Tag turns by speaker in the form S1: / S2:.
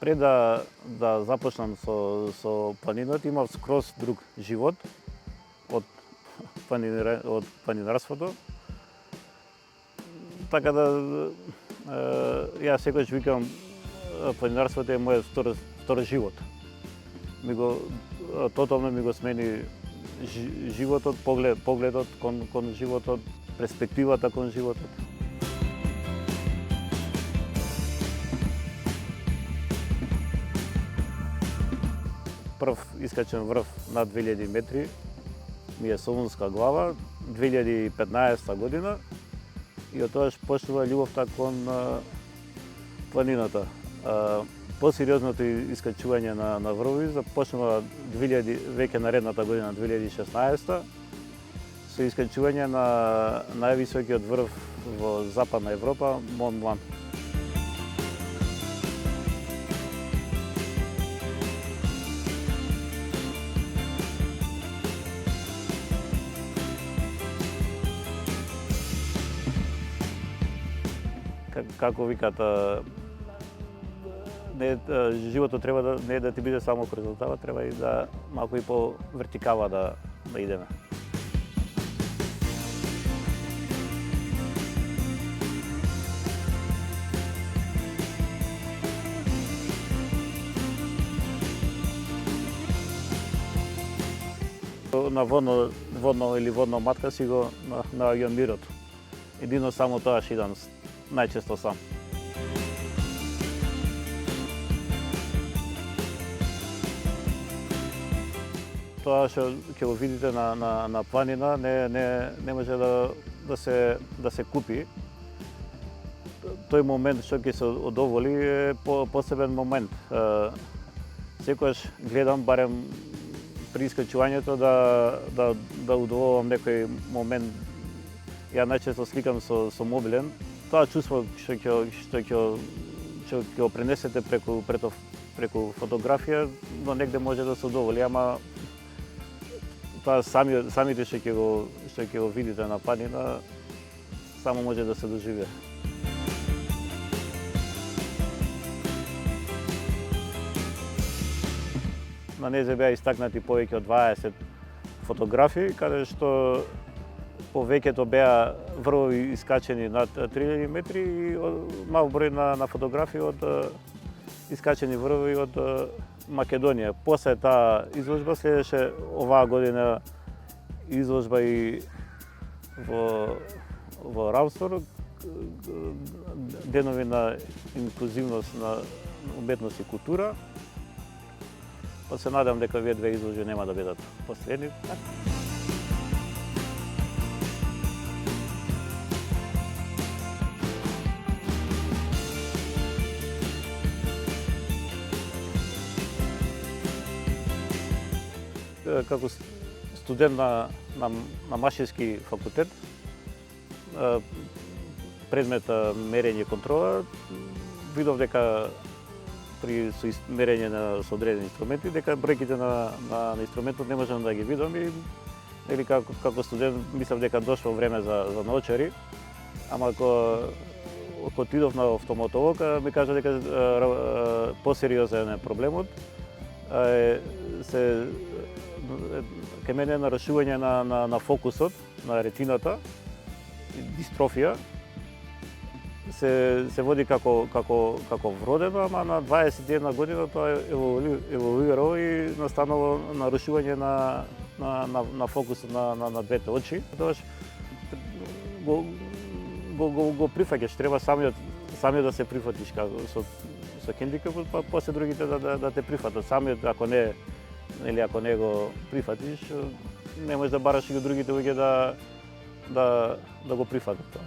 S1: Пред да започнам со планината, имав скроз друг живот од планинарството. Така да јас секогаш викам планинарството е мојот втори живот. Тотално ми го смени животот, погледот кон животот, перспективата кон животот. Прв искачен врв над 2000 метри ми е Солунска глава, 2015 година, и од тогаш почнува љубовта кон планината. Посериозното искачување на врвови започнува веќе наредната година, 2016, со искачување на највисокиот врв во Западна Европа, Мон Блан. Како викат, животот треба не да ти биде само хоризонтала, треба и да малку и по вертикала да идеме. На водно или водна матка си го наоѓам мирот. Едино само тоа што идам најчесто сам. Тоа што ќе го видите на планина не може да се купи. Тој момент што ќе се одоволи е посебен момент. Секогаш гледам барем при искачувањето да удоволам некој момент. Ја најчесто сликам со мобилен. Тоа чувство што ќе го пренесете преку фотографија, но негде може да се удоволи, ама тоа самите што ќе го видите на планина, само може да се доживее. На незе беа истакнати повеќе од 20 фотографии, каде што повеќето беа врвови искачени над 3000 метри и мал број на фотографии од искачени врвови од Македонија. После таа изложба следеше оваа година изложба и во Рамстор, денови на инклузивност на уметност и култура. Па се надам дека овие две изложби нема да бидат последни. Како студент на машински факултет, предмет мерење и контрола, видов дека при мерење со одредени инструменти, дека бројките на инструментот не можам да ги видам и како студент мислам дека дошло време за научари, ама кога отидов на офталмолог, ми кажа дека посериозен е проблемот. Ке мене нарушување на фокусот, на ретината, дистрофија, се води како вродено, ама на 21 година тоа еволуирало и настанало нарушување на фокусот на двете очи. Тогаш го прифаќаш, треба самиот да се прифатиш со хендикапот, па после другите да те прифатат. Самиот ако не го прифатиш, не можеш да бараш и другите луѓе да го прифатат тоа.